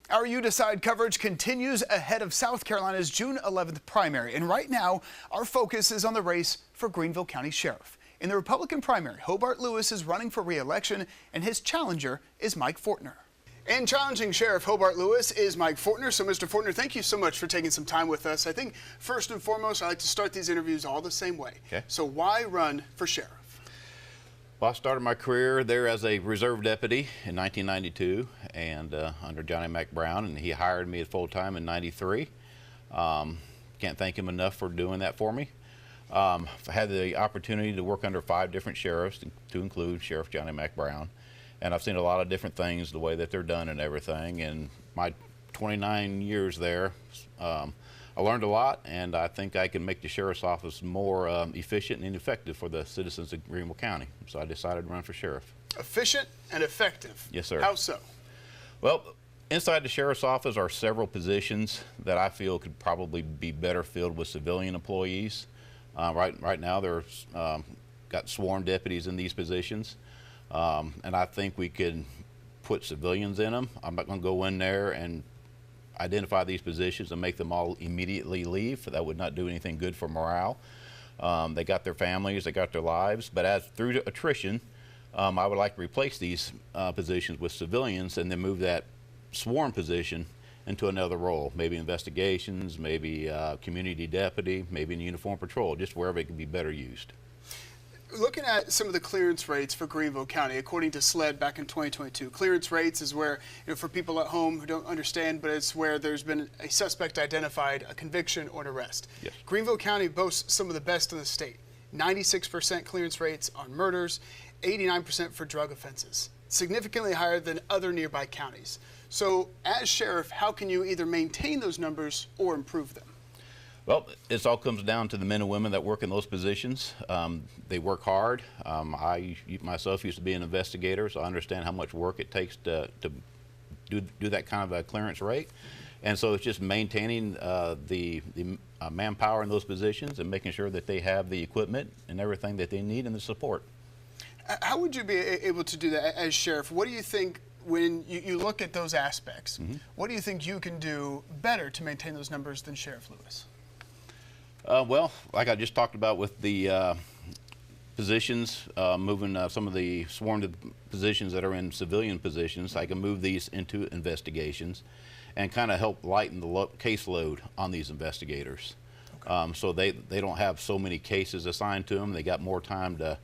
Our You Decide coverage continues ahead of South Carolina's June 11th primary, and right now our focus is on the race for Greenville County Sheriff. In the Republican primary, Hobart Lewis is running for re-election, and his challenger is Mike Fortner. And challenging Sheriff Hobart Lewis is Mike Fortner. So, Mr. Fortner, thank you so much for taking some time with us. I think first and foremost, I like to start these interviews all the same way. Okay. So why run for sheriff? Well, I started my career there as a reserve deputy in 1992 and under Johnny Mac Brown, and he hired me full-time in 93. Can't thank him enough for doing that for me. I had the opportunity to work under 5 different sheriffs, to include Sheriff Johnny Mac Brown, and I've seen a lot of different things, the way that they're done and everything. And my 29 years there, I learned a lot, and I think I can make the sheriff's office more efficient and effective for the citizens of Greenville County. So I decided to run for sheriff. Efficient and effective? Yes, sir. How so? Well, inside the sheriff's office are several positions that I feel could probably be better filled with civilian employees. Right now, there's got sworn deputies in these positions, and I think we could put civilians in them. I'm not going to go in there and identify these positions and make them all immediately leave. That would not do anything good for morale. They got their families, they got their lives, but as through attrition, I would like to replace these positions with civilians and then move that sworn position into another role, maybe investigations, maybe community deputy, maybe in uniform patrol, just wherever it could be better used. Looking at some of the clearance rates for Greenville County, according to SLED back in 2022, clearance rates is where, for people at home who don't understand, but it's where there's been a suspect identified, a conviction, or an arrest. Yes. Greenville County boasts some of the best in the state. 96% clearance rates on murders, 89% for drug offenses, significantly higher than other nearby counties. So, as sheriff, how can you either maintain those numbers or improve them? Well, it all comes down to the men and women that work in those positions. They work hard. I myself used to be an investigator, so I understand how much work it takes to do that kind of a clearance rate. And so it's just maintaining the manpower in those positions and making sure that they have the equipment and everything that they need and the support. How would you be able to do that as sheriff? What do you think, when you look at those aspects, what do you think you can do better to maintain those numbers than Sheriff Lewis? Well, like I just talked about with the positions, moving some of the sworn positions that are in civilian positions, I can move these into investigations and kind of help lighten the caseload on these investigators. Okay. So they don't have so many cases assigned to them. They got more time to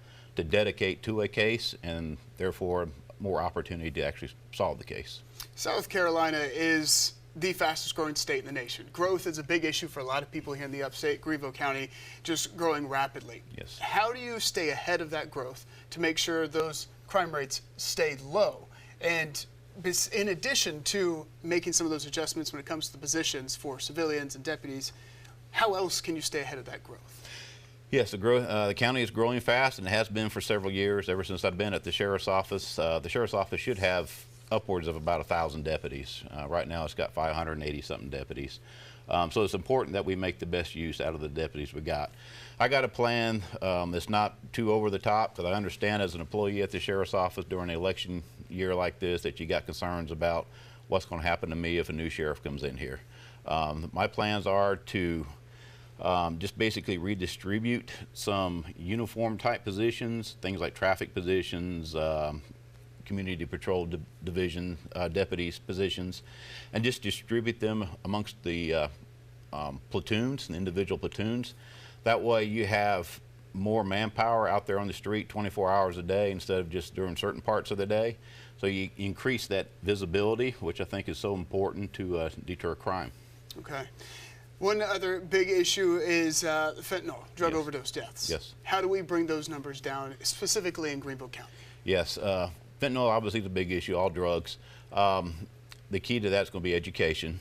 dedicate to a case, and therefore more opportunity to actually solve the case. South Carolina is the fastest growing state in the nation. Growth is a big issue for a lot of people here in the upstate. Greenville County just growing rapidly. Yes. How do you stay ahead of that growth to make sure those crime rates stay low? And in addition to making some of those adjustments when it comes to the positions for civilians and deputies, how else can you stay ahead of that growth? Yes, the county is growing fast, and it has been for several years, ever since I've been at the sheriff's office. The sheriff's office should have upwards of about 1,000 deputies. Right now it's got 580 something deputies. So it's important that we make the best use out of the deputies we got. I got a plan that's not too over the top, because I understand as an employee at the sheriff's office during an election year like this that you got concerns about what's going to happen to me if a new sheriff comes in here. My plans are to just basically redistribute some uniform type positions, things like traffic positions, community patrol division deputies positions, and just distribute them amongst the platoons and individual platoons. That way you have more manpower out there on the street 24 hours a day instead of just during certain parts of the day. So you increase that visibility, which I think is so important to deter crime. Okay. One other big issue is fentanyl, drug overdose deaths. Yes. How do we bring those numbers down, specifically in Greenville County? Yes. Fentanyl obviously is a big issue, all drugs. The key to that is going to be education.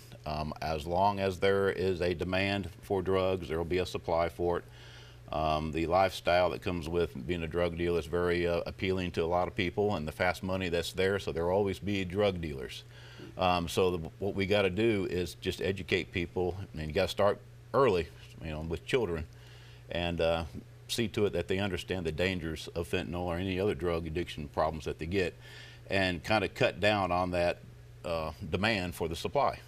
As long as there is a demand for drugs, there will be a supply for it. The lifestyle that comes with being a drug dealer is very appealing to a lot of people, and the fast money that's there, so there will always be drug dealers. What we got to do is just educate people, and you got to start early, with children, and see to it that they understand the dangers of fentanyl or any other drug addiction problems that they get, and kind of cut down on that demand for the supply.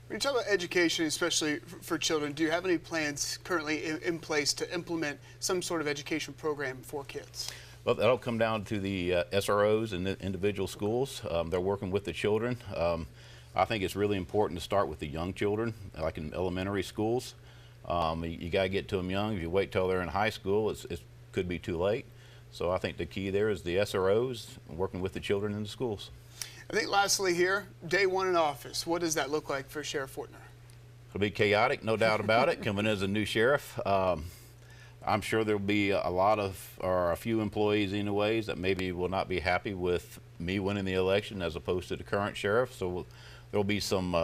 When you talk about education, especially for children, do you have any plans currently in place to implement some sort of education program for kids? Well, that'll come down to the SROs and the individual schools. They're working with the children. I think it's really important to start with the young children, like in elementary schools. You got to get to them young. If you wait till they're in high school, it could be too late. So I think the key there is the SROs working with the children in the schools. I think lastly here, day one in office, what does that look like for Sheriff Fortner? It'll be chaotic, no doubt about it, coming as a new sheriff. I'm sure there'll be a few employees anyways that maybe will not be happy with me winning the election as opposed to the current sheriff. So there'll be some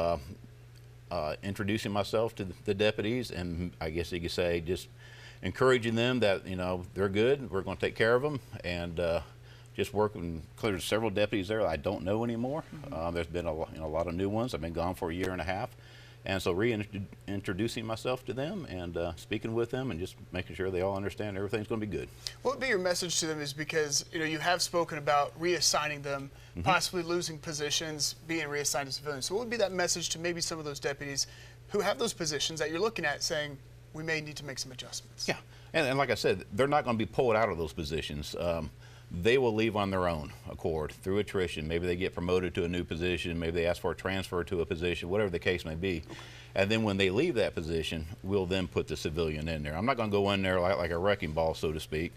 introducing myself to the deputies, and I guess you could say just encouraging them that, you know, they're good, we're going to take care of them, and just working. There's several deputies there I don't know anymore. There's been a lot of new ones. I've been gone for a year and a half. And so reintroducing myself to them and speaking with them and just making sure they all understand everything's going to be good. What would be your message to them is because, you know, you have spoken about reassigning them, possibly losing positions, being reassigned to civilians. So what would be that message to maybe some of those deputies who have those positions that you're looking at saying, we may need to make some adjustments? Yeah, and like I said, they're not going to be pulled out of those positions. They will leave on their own accord through attrition. Maybe they get promoted to a new position, maybe they ask for a transfer to a position, whatever the case may be. And then when they leave that position, we'll then put the civilian in there. I'm not going to go in there like a wrecking ball, so to speak,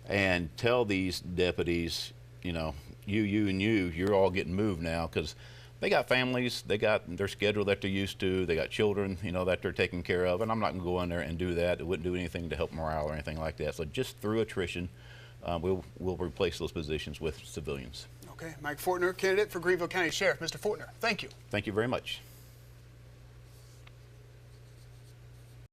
and tell these deputies, you know, you're all getting moved now, because they got families, they got their schedule that they're used to, they got children, you know, that they're taking care of, and I'm not going to go in there and do that. It wouldn't do anything to help morale or anything like that. So just through attrition, we'll replace those positions with civilians. Okay, Mike Fortner, candidate for Greenville County Sheriff. Mr. Fortner, thank you. Thank you very much.